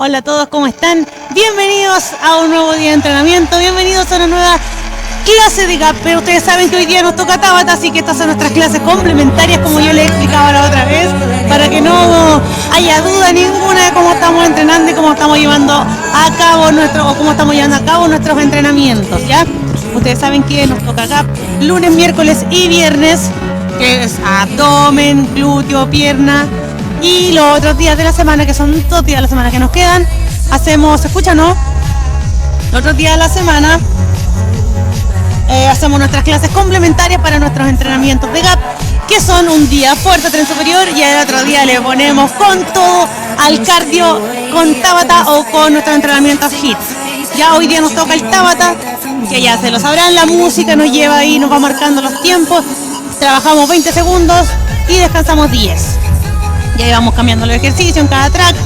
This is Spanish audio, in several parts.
Hola a todos, ¿cómo están? Bienvenidos a un nuevo día de entrenamiento, bienvenidos a una nueva clase de GAP. Pero ustedes saben que hoy día nos toca Tabata, así que estas son nuestras clases complementarias, como yo les explicaba la otra vez, para que no haya duda ninguna de cómo estamos entrenando y cómo estamos llevando a cabo nuestros entrenamientos, ¿ya? Ustedes saben que nos toca GAP lunes, miércoles y viernes, que es abdomen, glúteo, pierna. Y los otros días de la semana, que son 2 días de la semana que nos quedan, hacemos, ¿se escucha, no? Los otros días de la semana hacemos nuestras clases complementarias para nuestros entrenamientos de GAP, que son un día fuerza, tren superior, y el otro día le ponemos con todo al cardio con Tabata o con nuestros entrenamientos HIIT. Ya hoy día nos toca el Tabata, que ya se lo sabrán, la música nos lleva ahí, nos va marcando los tiempos, trabajamos 20 segundos y descansamos 10. Y ahí vamos cambiando los ejercicios en cada track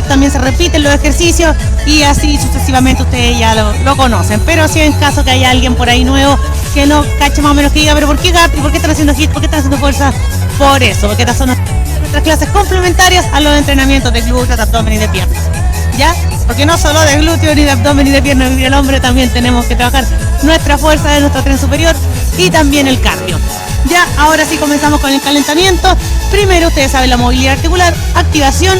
también se repiten los ejercicios y así sucesivamente ustedes ya lo conocen. Pero si en caso que haya alguien por ahí nuevo que no cache más o menos, que diga, pero ¿por qué GAP? ¿Por qué están haciendo HIIT? ¿Por qué están haciendo fuerza? Por eso, porque estas son nuestras clases complementarias a los entrenamientos de glúteo, de abdomen y de piernas. ¿Ya? Porque no solo de glúteo, ni de abdomen, ni de piernas, ni del hombre, también tenemos que trabajar nuestra fuerza de nuestro tren superior y también el cardio. Ya, ahora sí comenzamos con el calentamiento. Primero, ustedes saben, la movilidad articular, activación,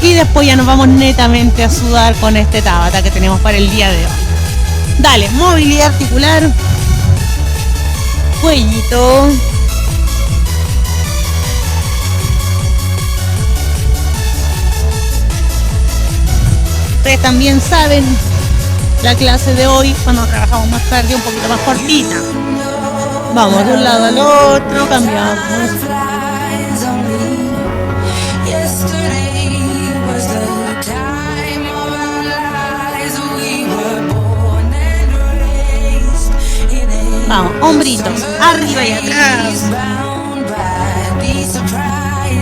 y después ya nos vamos netamente a sudar con este Tabata que tenemos para el día de hoy. Dale, movilidad articular, cuellito, ustedes también saben la clase de hoy, cuando trabajamos más cardio, un poquito más cortita. Vamos de un lado al otro, cambiamos. Vamos, hombritos, arriba y atrás.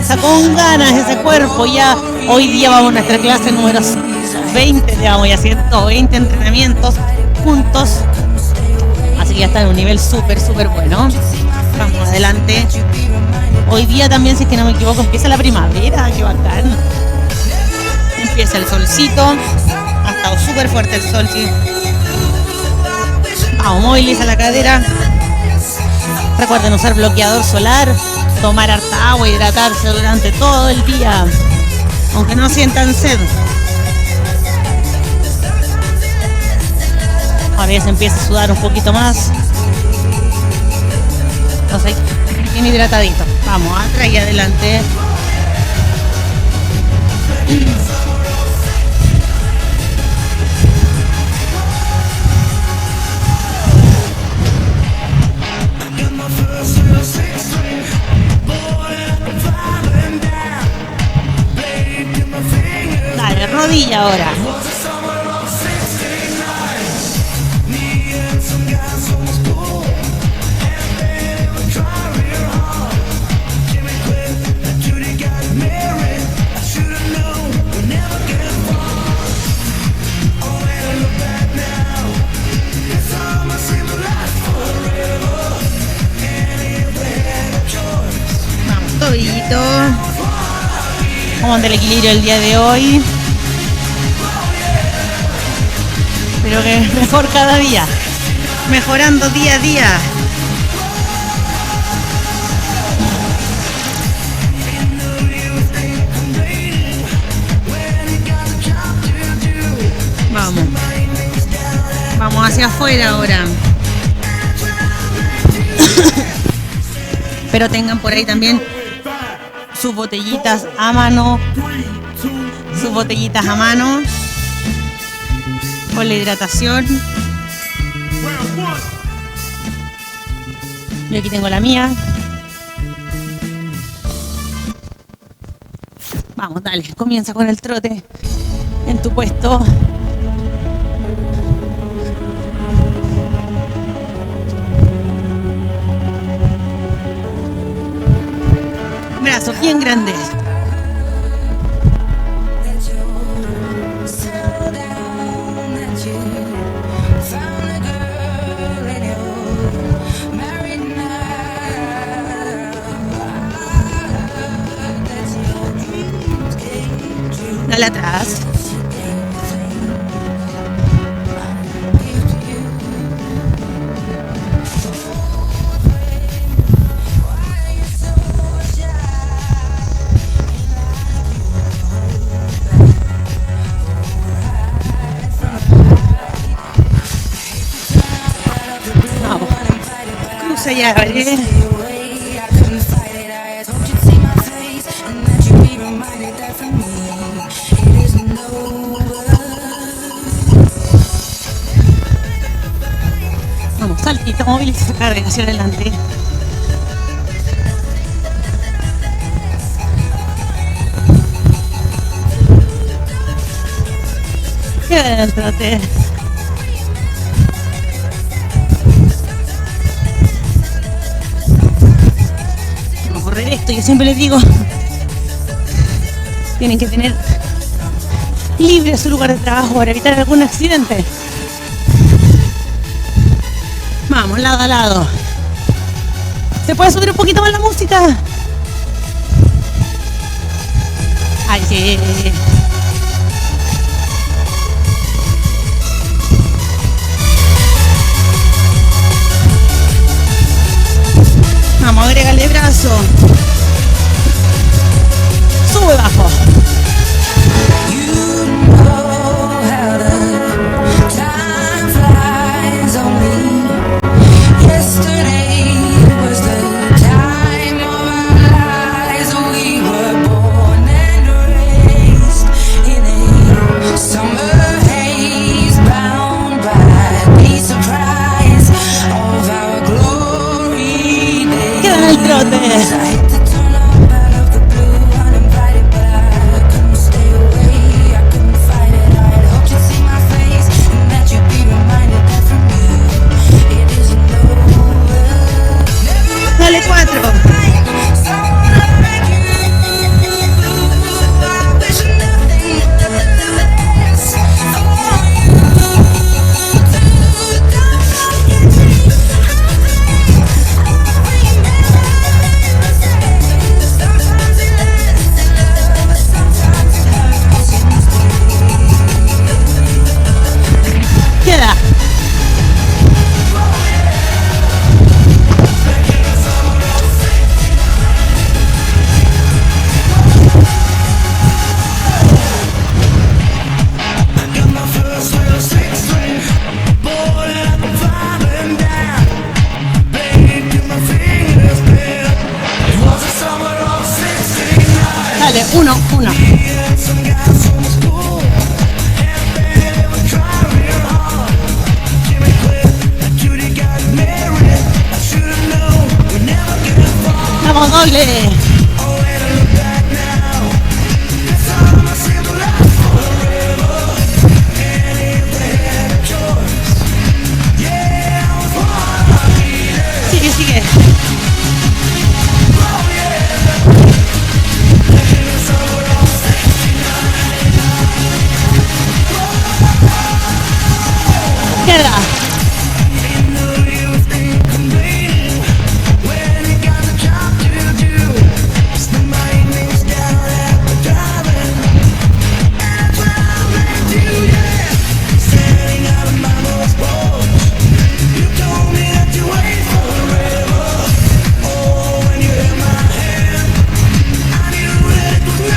Está con ganas ese cuerpo. Ya hoy día vamos a nuestra clase número 20, llevamos ya 120 entrenamientos juntos. Así que ya está en un nivel súper bueno. Vamos adelante. Hoy día también, si es que no me equivoco, empieza la primavera. Qué bacán. Empieza el solcito. Ha estado súper fuerte el sol, sí. Vamos, moviliza la cadera. Recuerden usar bloqueador solar, tomar harta agua, hidratarse durante todo el día, aunque no sientan sed. Ahora ya se empieza a sudar un poquito más. Entonces, bien hidratadito. Vamos, atrás y adelante. Dale, rodilla ahora. Vamos, tobillito. Vamos ante el equilibrio el día de hoy. Pero que mejor cada día. Mejorando día a día. Vamos. Vamos hacia afuera ahora. Pero tengan por ahí también sus botellitas a mano. Sus botellitas a mano. Con la hidratación. Yo aquí tengo la mía. Vamos, dale, comienza con el trote en tu puesto. Brazos bien grandes. Dale atrás. pausa ya, ¿vale? Vamos, saltito móvil y se carga hacia adelante. Quédate. Vamos a correr esto, yo siempre les digo. Tienen que tener libre su lugar de trabajo para evitar algún accidente. Vamos, lado a lado. ¿Se puede subir un poquito más la música? Ay, sí. Vamos, agrégale brazo. Sube bajo. Dale 4. Queda. Dale, 1. Vamos, doble. Sigue. Queda.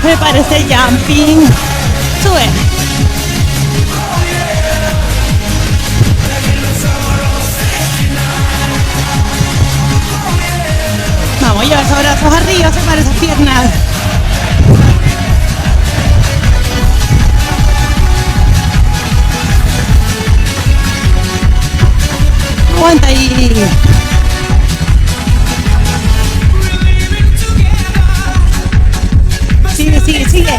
Me parece jumping. Sube. Vamos, lleva esos brazos arriba, separa esas piernas. Aguanta ahí. Sigue.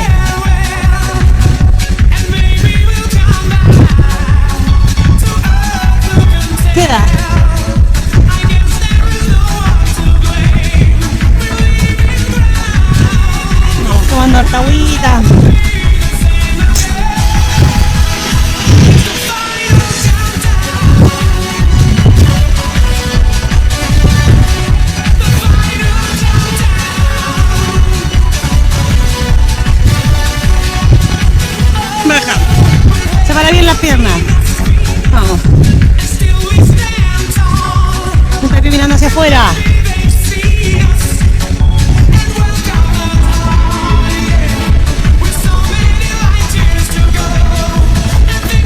Queda. Vamos tomando harta agüita. Baja. Separa bien las piernas. Vamos. Un Pepe mirando hacia afuera.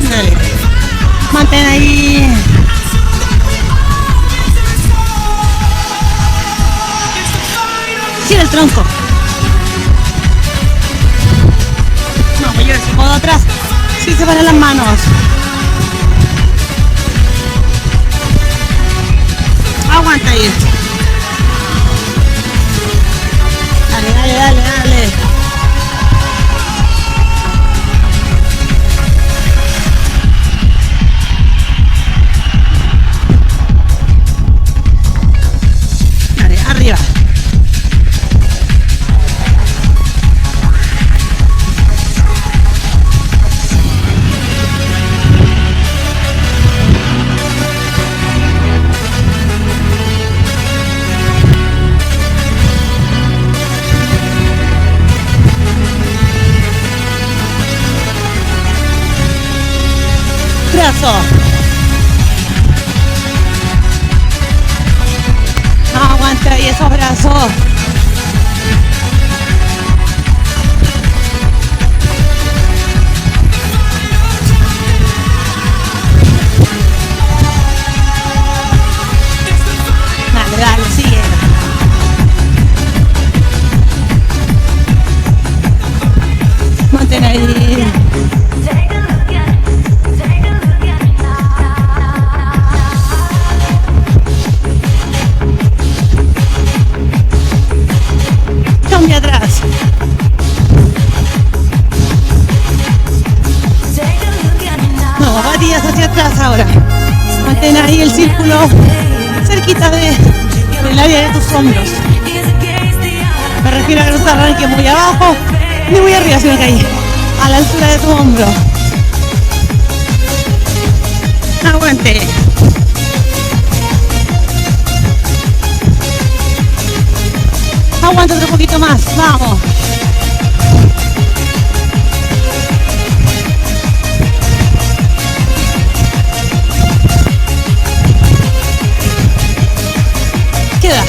Dale. Mantén ahí. el tronco. No, voy a ver si puedo atrás. Sí, separan las manos. Aguanta ahí. Dale, dale, dale, dale. Dale, arriba. Brazo. Aguanta ahí esos brazos. Dale, dale, sigue. Mantén ahí. Cambia atrás. No, batidas hacia atrás ahora. Mantén ahí el círculo cerquita del área de tus hombros. Me refiero a que no te arranque muy abajo ni muy arriba, sino que ahí, a la altura de tu hombro. Aguante. Aguanta otro poquito más, vamos. Queda.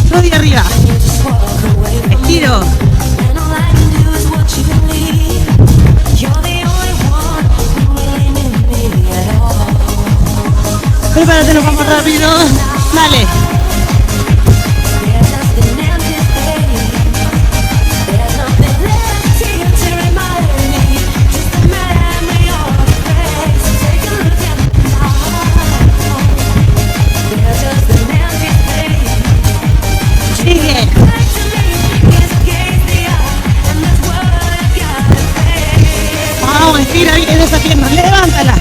Rodilla arriba. Estiro. Prepárate, nos vamos rápido. Dale. Sigue. Vamos, estira bien esa pierna. Levántala.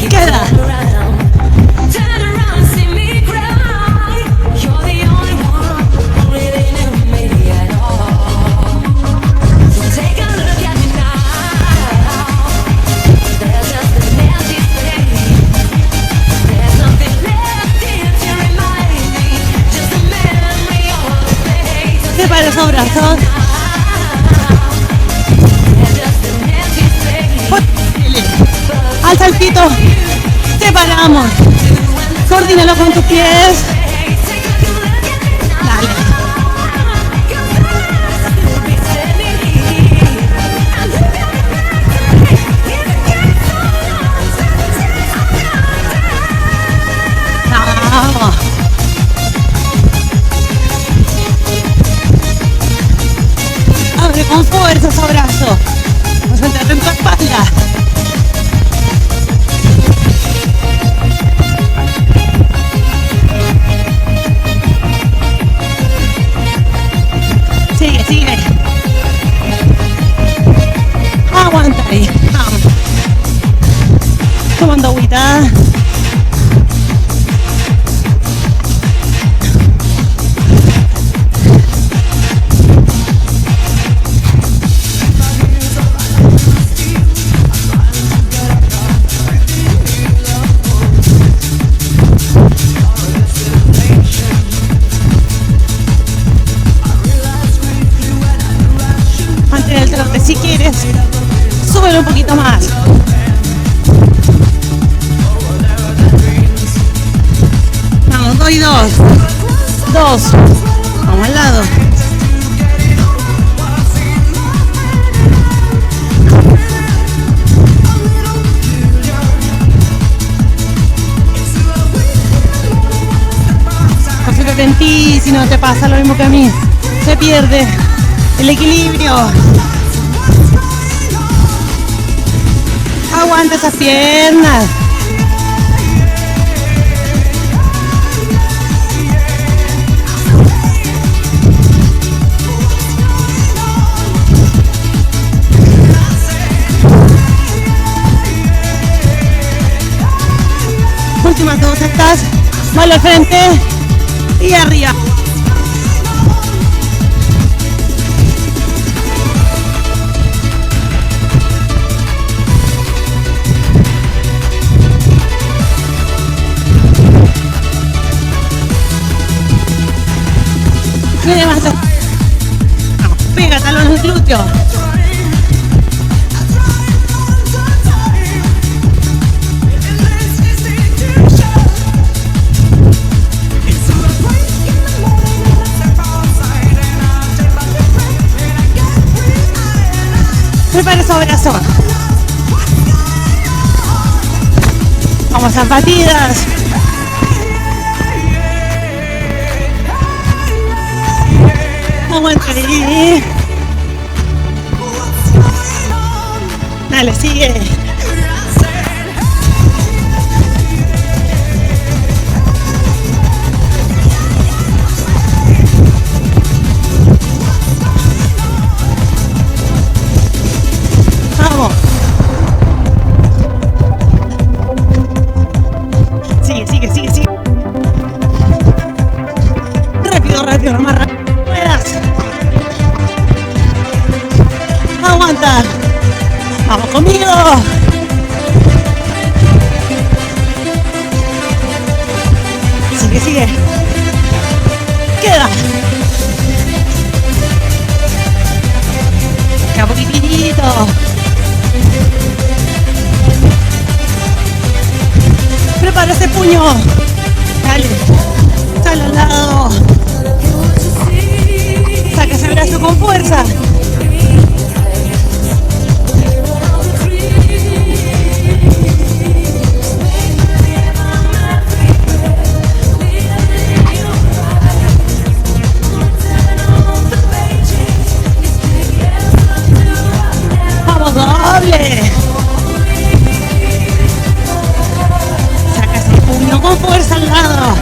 Queda. Separa esos brazos. Al saltito. Separamos. Coordínalo con tus pies. Dale. Vamos. Abre con fuerza esos brazos. Concéntrate en tu espalda. Sigue, sigue. Aguanta ahí. Vamos. Tomando agüita. Si quieres, súbelo un poquito más. y 2. 2. Vamos al lado. Concéntrate en ti, si no te pasa lo mismo que a mí. Se pierde el equilibrio. Aguanta esas piernas. Últimas 2 estas. Vale al frente y arriba. Mira más. Vamos, pega talón al glúteo. Prepara esos brazos. Vamos a batidas. Aguanta ahí. Dale, sigue. Vamos. Sigue, sigue, sigue, sigue. Rápido, rápido, más rápido. Aguanta. Vamos conmigo. Sigue, sigue. Queda. Queda poquitito. Prepara ese puño. Dale. Sale al lado. Saca ese brazo con fuerza. Vamos, doble. Saca ese puño con fuerza al lado.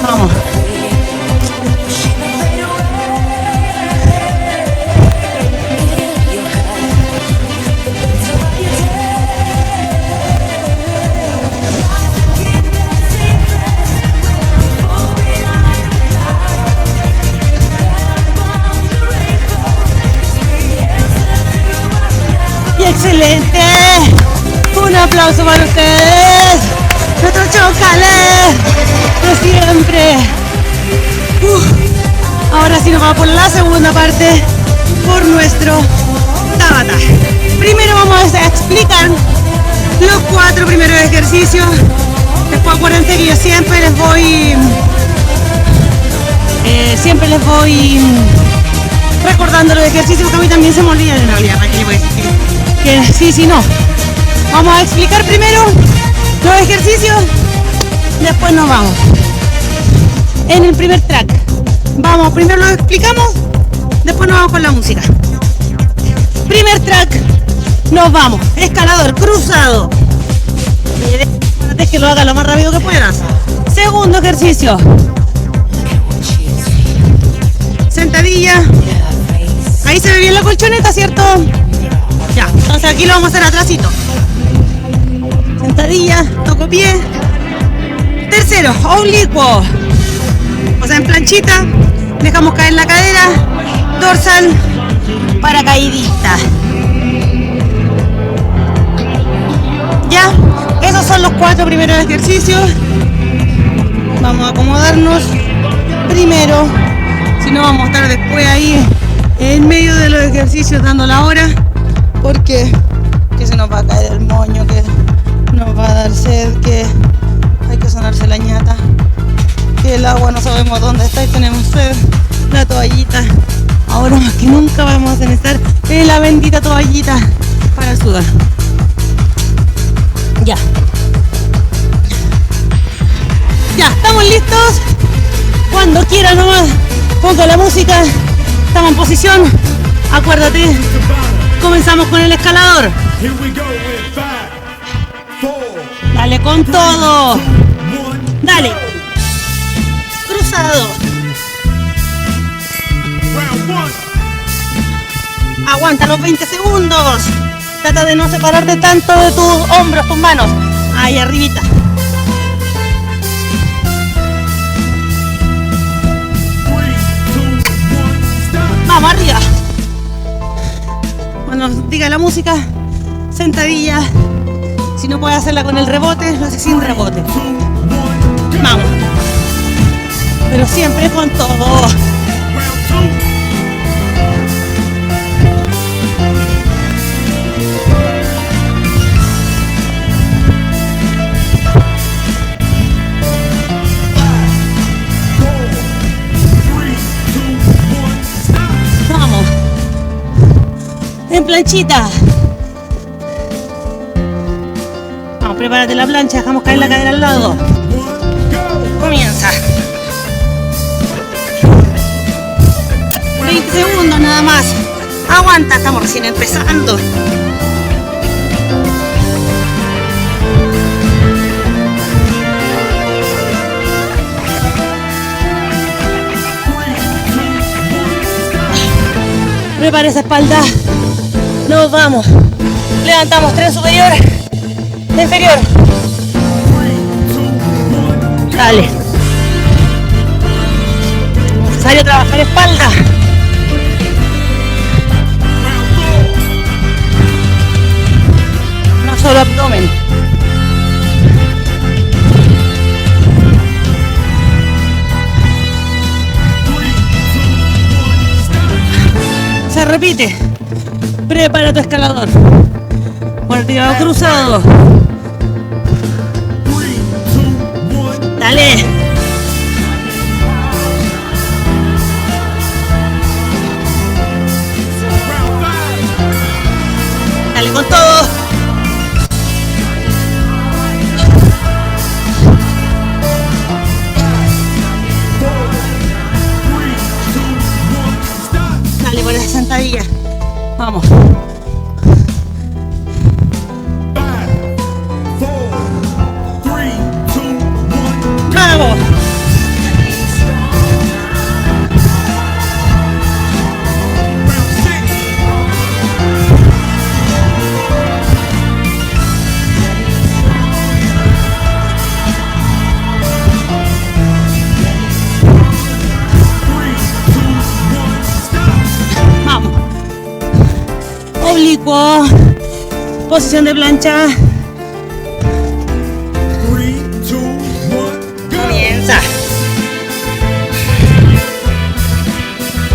Vamos. Y excelente. Un aplauso para ustedes. Nuestro Chocales de siempre. Ahora sí nos vamos por la segunda parte por nuestro Tabata. Primero vamos a explicar los 4 primeros ejercicios Después acuérdense que yo siempre les voy recordando los ejercicios, porque a mí también se me olvida en realidad. ¿Para qué le voy a decir que sí, no? Vamos a explicar primero los ejercicios, después nos vamos. En el primer track, primero lo explicamos, después nos vamos con la música. Primer track, nos vamos. Escalador, cruzado. Que lo haga lo más rápido que puedas. Segundo ejercicio, sentadilla. Ahí se ve bien la colchoneta, ¿cierto? Ya, entonces aquí lo vamos a hacer atrásito. Sentadilla, toco pie. Tercero, oblicuo. O sea, en planchita, dejamos caer la cadera, dorsal, paracaidista. Ya, esos son los 4 primeros ejercicios. Vamos a acomodarnos primero, si no vamos a estar después ahí en medio de los ejercicios dando la hora, porque que se nos va a caer el moño, que nos va a dar sed, que hay que sonarse la ñata, que el agua no sabemos dónde está y tenemos sed, la toallita. Ahora más que nunca vamos a necesitar la bendita toallita para sudar. Ya. Ya, ¿estamos listos? Cuando quieran nomás, ponga la música. Estamos en posición. Acuérdate, comenzamos con el escalador. Dale con todo. Dale. Cruzado. Aguanta los 20 segundos. Trata de no separarte tanto de tus hombros, tus manos. Ahí arribita. Vamos arriba. Cuando diga la música, sentadilla. Si no puedes hacerla con el rebote, lo haces sin rebote. Vamos. Pero siempre con todo. En planchita. Vamos, prepárate la plancha, dejamos caer la cadera al lado. Comienza. 20 segundos nada más. Aguanta, estamos recién empezando. Prepara esa espalda. Nos vamos. Levantamos tren superior, inferior. Dale. Necesario trabajar espalda. No solo abdomen. Se repite. Prepara tu escalador. Por tirado cruzado. Dale. Dale con todo. Dale por esa sentadilla. Vamos. 5, 4, 3, 2, 1. ¡Vamos! Oblicuo, posición de plancha. 3, 2, 1, comienza.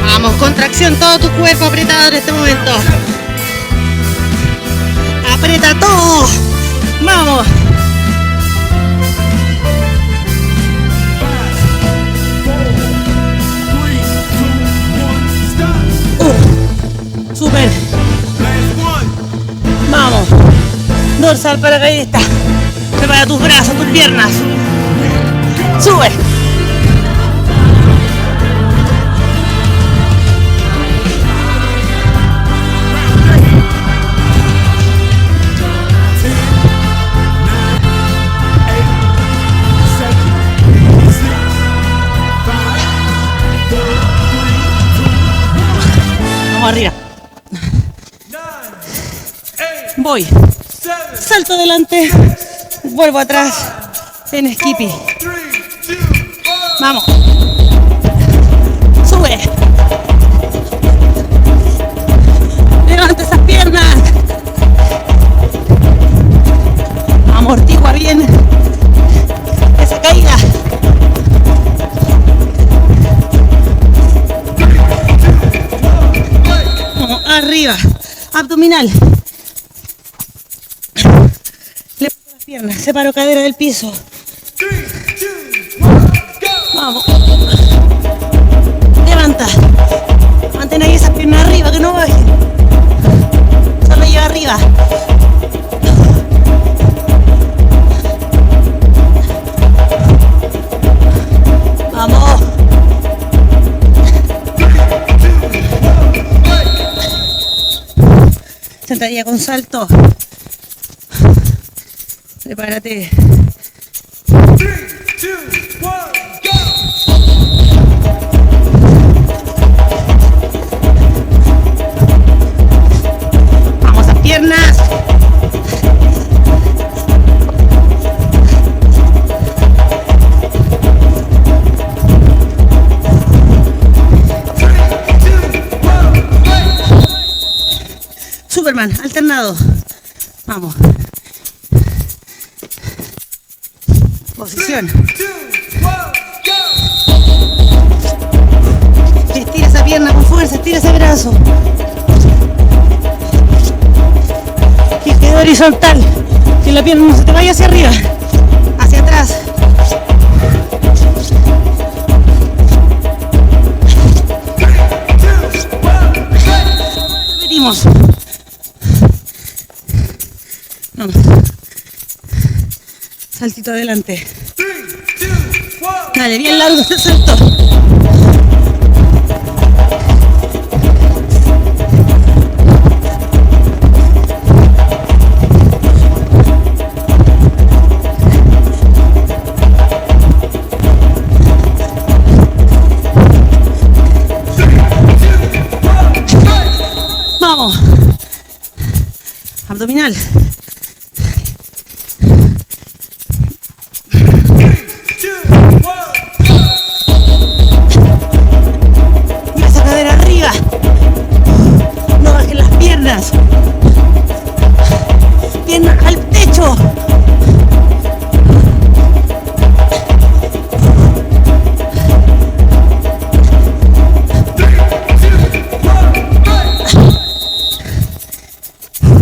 Vamos, contracción, todo tu cuerpo apretado en este momento. Aprieta todo. Vamos. Dorsal paracaidista. Prepara tus brazos, tus piernas. Sube. Vamos arriba. Voy. Salto adelante. Vuelvo atrás. En skippy. Vamos. Sube. Levanta esas piernas. Amortigua bien esa caída. Vamos, arriba. Abdominal. Levanta las piernas. Separo cadera del piso. Vamos. Levanta. Mantén ahí esas piernas arriba, que no bajen. Solo lleva arriba. Vamos. Sentadilla con salto. Prepárate. 3, 2, 1, go. Vamos a piernas. Superman, alternado. Vamos. Posición. Estira esa pierna con fuerza, estira ese brazo. Que quede horizontal. Que la pierna no se te vaya hacia arriba. Hacia atrás. Repetimos. Vamos. Saltito adelante. Dale, bien largo este salto. Vamos. Abdominal. Piernas al techo.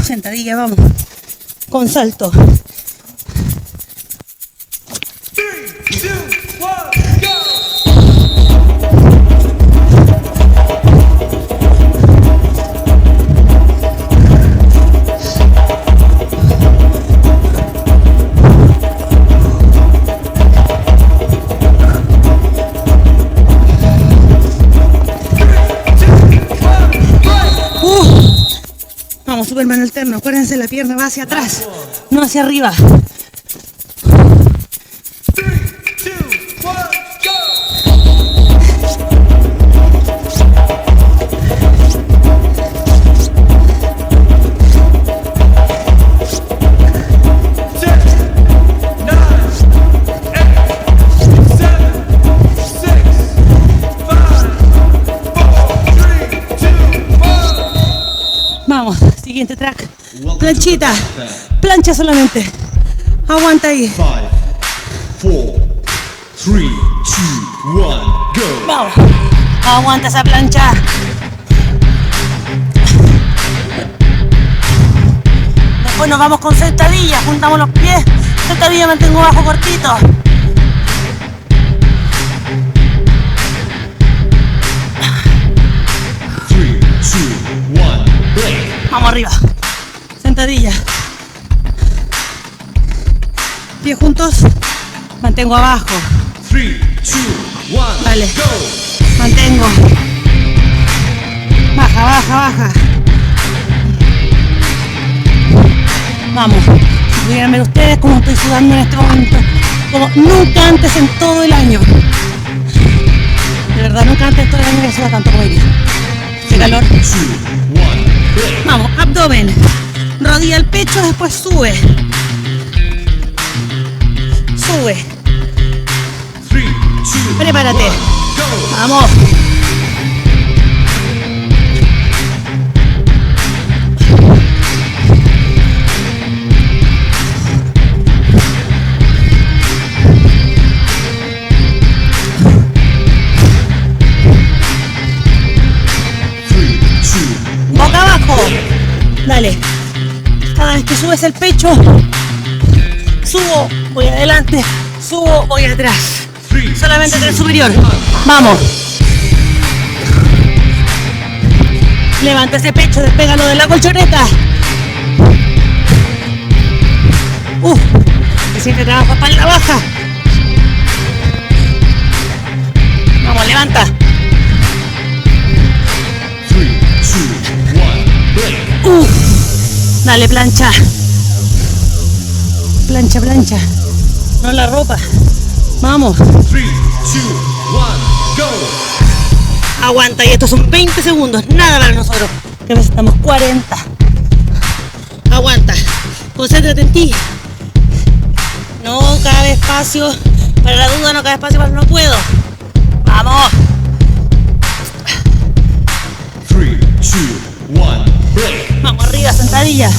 Sentadilla, vamos. Con salto. 3, 2, 1, go. Vamos, Superman alterno. Acuérdense, la pierna va hacia atrás, no hacia arriba. 3, 2, 1, go. Vamos, siguiente track. Planchita. Plancha solamente. Aguanta ahí. 5, 4, 3, 2, 1, go. Vamos. Aguanta esa plancha. Después nos vamos con sentadilla. Juntamos los pies. Sentadilla, mantengo bajo cortito. Three, two, one, break. Vamos arriba. Sentadilla. Pies juntos. Mantengo abajo. 3, 2, 1, Vale. go! Mantengo. Baja, baja, baja. Vamos. Pudieran ver ustedes cómo estoy sudando en este momento. Como nunca antes en todo el año. De verdad, nunca antes en todo el año que suda tanto como hoy día. Qué calor. 2, 1, break! Vamos, abdomen. Rodilla al pecho, después sube. Sube. 3, 2, Prepárate. 1, go! Vamos. Boca abajo. Dale. Cada vez que subes el pecho, subo, voy adelante, subo, voy atrás. Solamente tren superior. Vamos. Levanta ese pecho, despégalo de la colchoneta. Se siente trabajo, espalda baja. Vamos, levanta. 3, 2, 1, break! Dale, plancha. Plancha, plancha. No la ropa. Vamos. 3, 2, 1, go! Aguanta, y estos son 20 segundos. Nada para nosotros. Que necesitamos 40. Aguanta. Concéntrate en ti. No cabe espacio para la duda, no cabe espacio para el no puedo. Vamos. 3, 2, 1, break! Vamos arriba, sentadilla.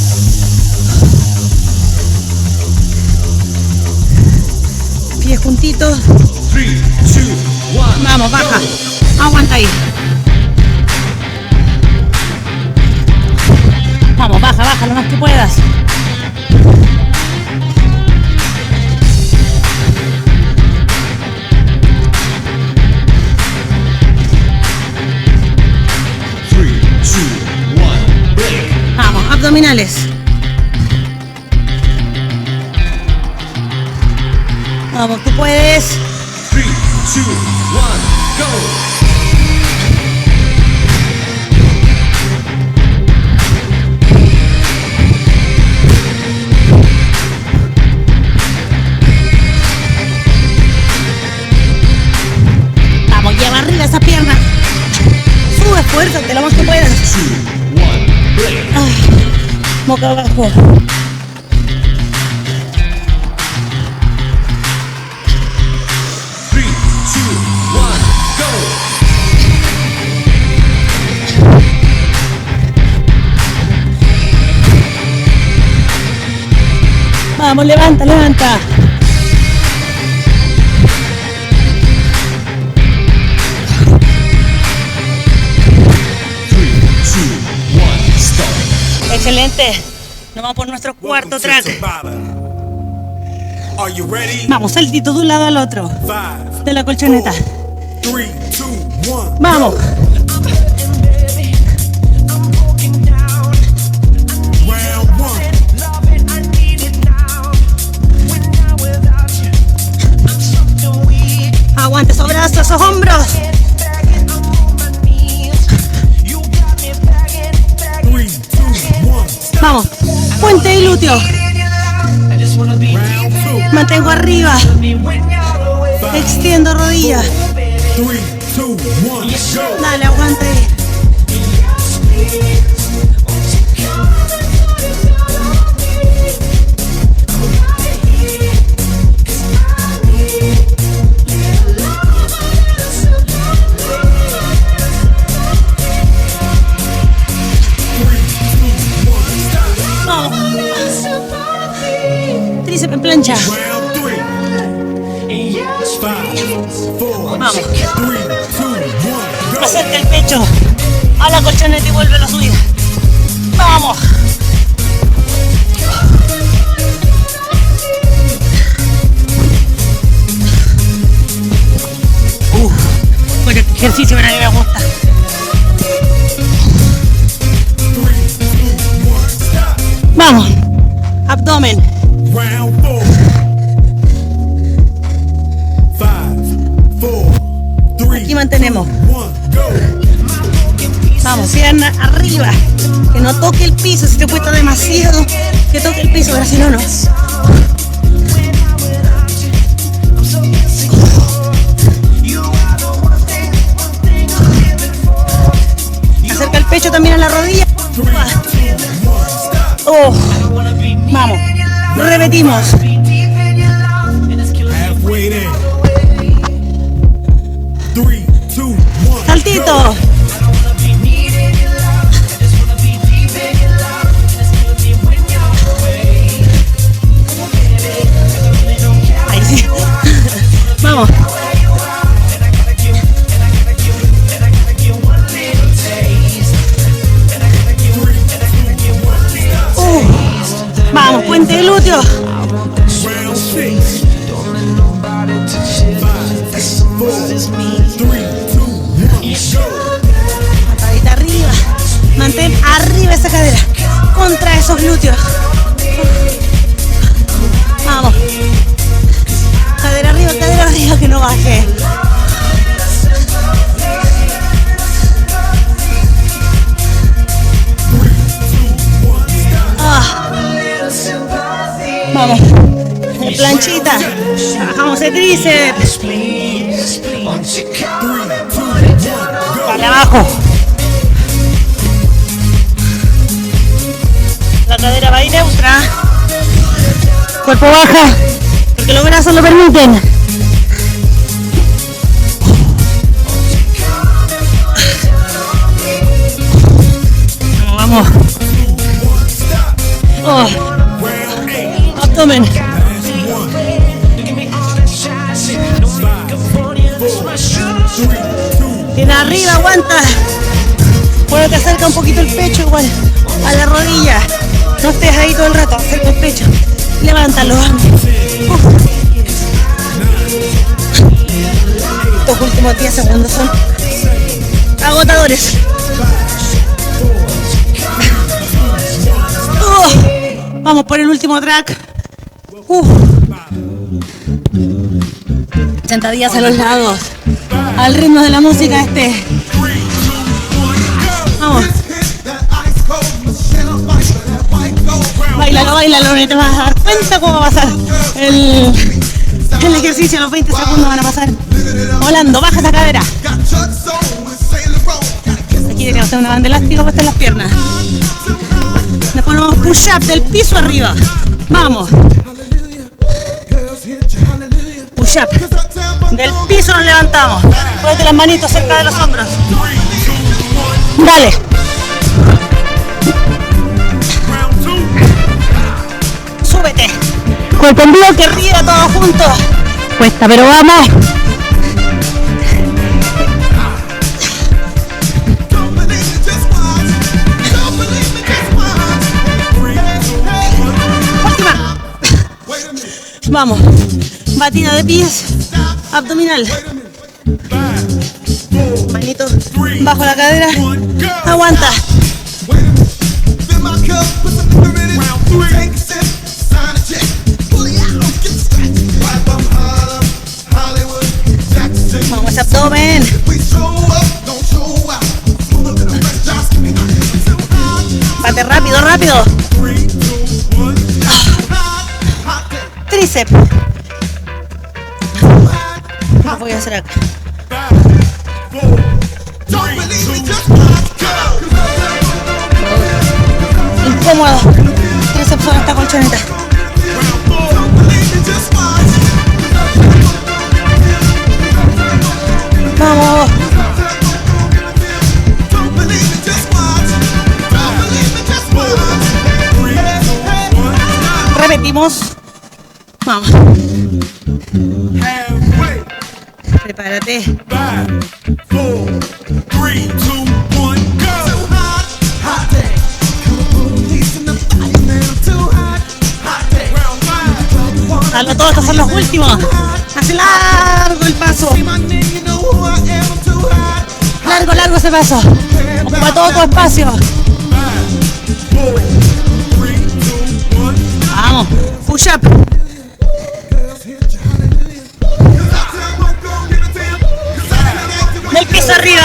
Pies juntitos. 3, 2, 1, Vamos, baja. Aguanta ahí. Vamos, baja, baja lo más que puedas. Vamos, abdominales. Vamos, tú puedes. 3, 2, 1, go! Vamos, lleva arriba esa pierna. Sube, esfuérzate lo más que puedas. 2, 1, break! Boca abajo. Vamos, levanta, levanta. Excelente. Nos vamos por nuestro cuarto track. Vamos, saltito de un lado al otro. De la colchoneta. Vamos. Aguante esos brazos, esos hombros. Vamos, puente y glúteo. Mantengo arriba. Extiendo rodilla. Dale, aguanta ahí. Tríceps en plancha. Vamos. Acerca el pecho a la colchoneta y vuelve a la subida. Vamos. Bueno, este ejercicio a mí me gusta. Vamos. Abdomen. Vamos, pierna arriba. Que no toque el piso. Si te cuesta demasiado, que toque el piso, pero si no, no. Acerca el pecho también a la rodilla. Oh. Vamos. Repetimos. Saltito. Ahí sí. Vamos. Vamos, puente glúteo. Patadita arriba. Mantén arriba esa cadera. Contra esos glúteos. Vamos. Cadera arriba, que no baje. Vamos. Planchita. Trabajamos el tríceps. Para abajo. La cadera va a ir neutra. Cuerpo baja. Porque los brazos lo permiten. Vamos. Oh. Abdomen. Bien arriba, aguanta. Bueno, te acerca un poquito el pecho igual a la rodilla. No estés ahí todo el rato, acerca el pecho. Levántalo. Estos últimos 10 segundos son agotadores. Vamos por el último track. Sentadillas a los lados. Al ritmo de la música este. Vamos. Báilalo, ni te vas a dar cuenta cómo va a pasar el ejercicio. Los 20 segundos van a pasar volando. Baja esa cadera. Aquí tiene que hacer una banda elástica puesta en las piernas. Nos ponemos push-up del piso arriba. Vamos. Push-up. Del piso nos levantamos. Ponete las manitos cerca de los hombros. Dale. Súbete. Cuerpo en bloque arriba, todos juntos. Cuesta, pero vamos. Última. Vamos. Batida de pies. Abdominal. Manito bajo la cadera. Aguanta. Vamos ese abdomen. Bate rápido, rápido. Tríceps. Lo voy a hacer acá. Incómodo. Tríceps sobre esta colchoneta. Vamos. Repetimos. Vamos. Prepárate. 5, 4, 3, 2, 1, go. Hazlo todo, estos son los últimos. Hace largo el paso. Largo ese paso. Ocupa todo tu espacio. Vamos. Push up. Del piso arriba.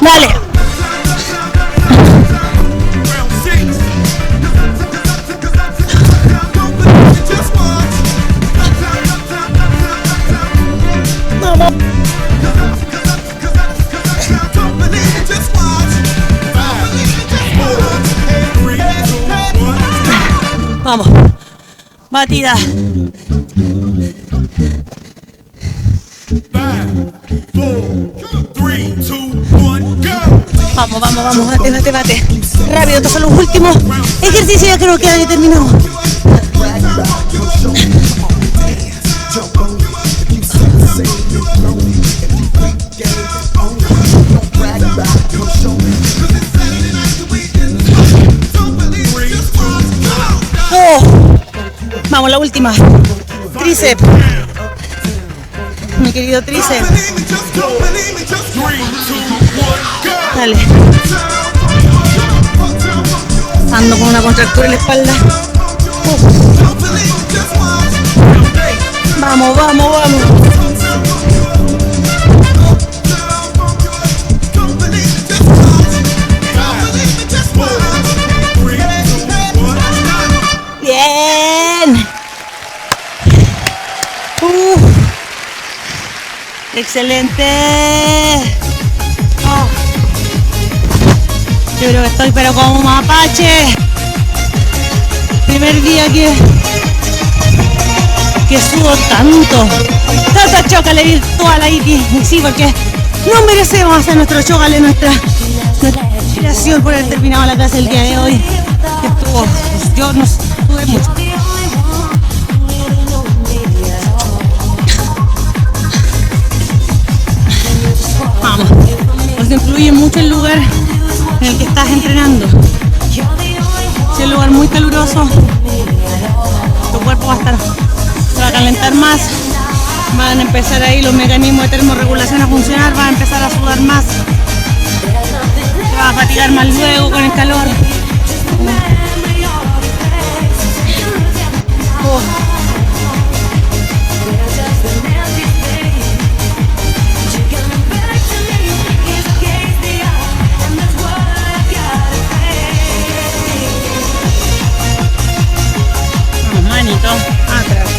Dale. Vamos. Batida. Vamos, vamos, vamos, bate, bate, bate. Rápido, estos son los últimos ejercicios ya que nos quedan y terminamos. Oh. Vamos, la última. Tríceps. Mi querido tríceps. Dale. Ando con una contractura en la espalda. Vamos, vamos, vamos. Bien. Excelente. Oh. Yo creo que estoy pero como un mapache. Primer día que sudo tanto. Tanta chocale virtual ahí. Sí, porque no merecemos hacer nuestro chocale, nuestra inspiración por haber terminado la clase el día de hoy. Que estuvo, yo no sudé mucho. Vamos, pues influye mucho el lugar en el que estás entrenando. Si es un lugar muy caluroso, tu cuerpo va a calentar más, van a empezar ahí los mecanismos de termorregulación a funcionar, vas a empezar a sudar más, te vas a fatigar más luego con el calor. Oh. Manito atrás.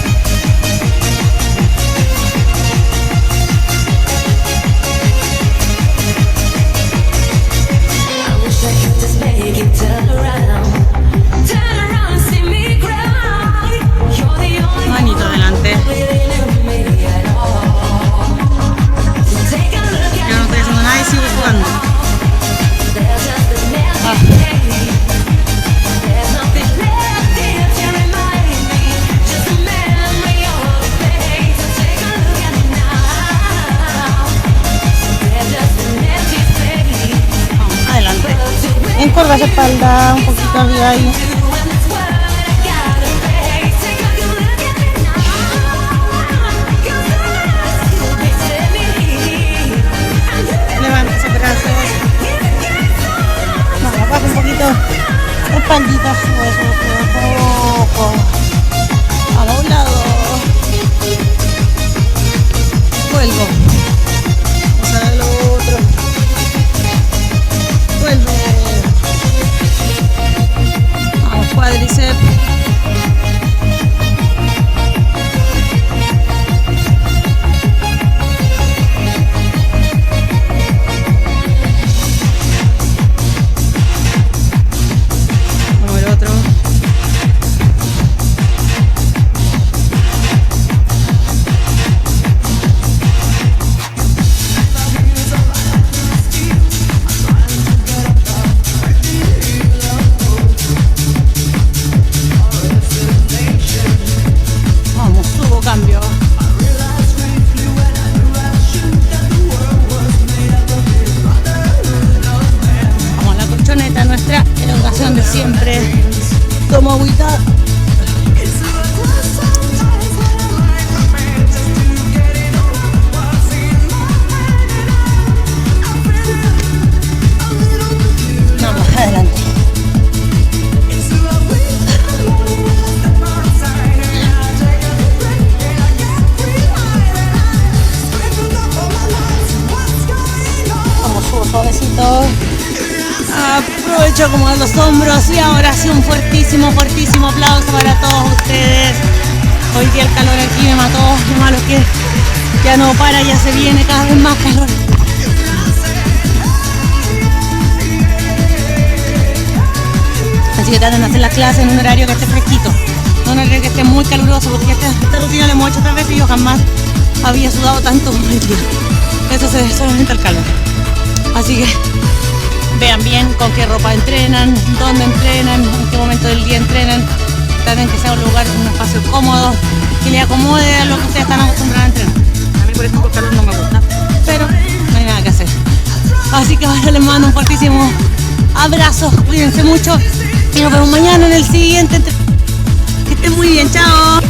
Manito adelante. Yo no estoy haciendo nada y sigo jugando. Encorva esa espalda un poquito arriba ahí. Levanta esos brazos. Vamos, baja un poquito. Espaldita, sube poco. Vamos a un lado. Vuelvo. Vamos al otro. Vuelvo. Cuádriceps. Vamos el otro. Cambio. Vamos a la colchoneta, nuestra elongación de siempre. Tomo agüita. Vamos, adelante. Suavecito. Aprovecho a acomodar los hombros y ahora sí un fuertísimo, fuertísimo aplauso para todos ustedes. Hoy día el calor aquí me mató, lo malo es que ya no para, ya se viene cada vez más calor. Así que traten de hacer las clases en un horario que esté fresquito, no un horario que esté muy caluroso, porque esta rutina la hemos hecho otras veces y yo jamás había sudado tanto como hoy día. Eso se debe solamente al calor. Así que vean bien con qué ropa entrenan, dónde entrenan, en qué momento del día entrenan. Traten que sea un lugar, un espacio cómodo, que le acomode a lo que ustedes están acostumbrados a entrenar. A mí por ejemplo el calor no me gusta, pero no hay nada que hacer. Así que ahora les mando un fuertísimo abrazo, cuídense mucho y nos vemos mañana en el siguiente. Que estén muy bien, chao.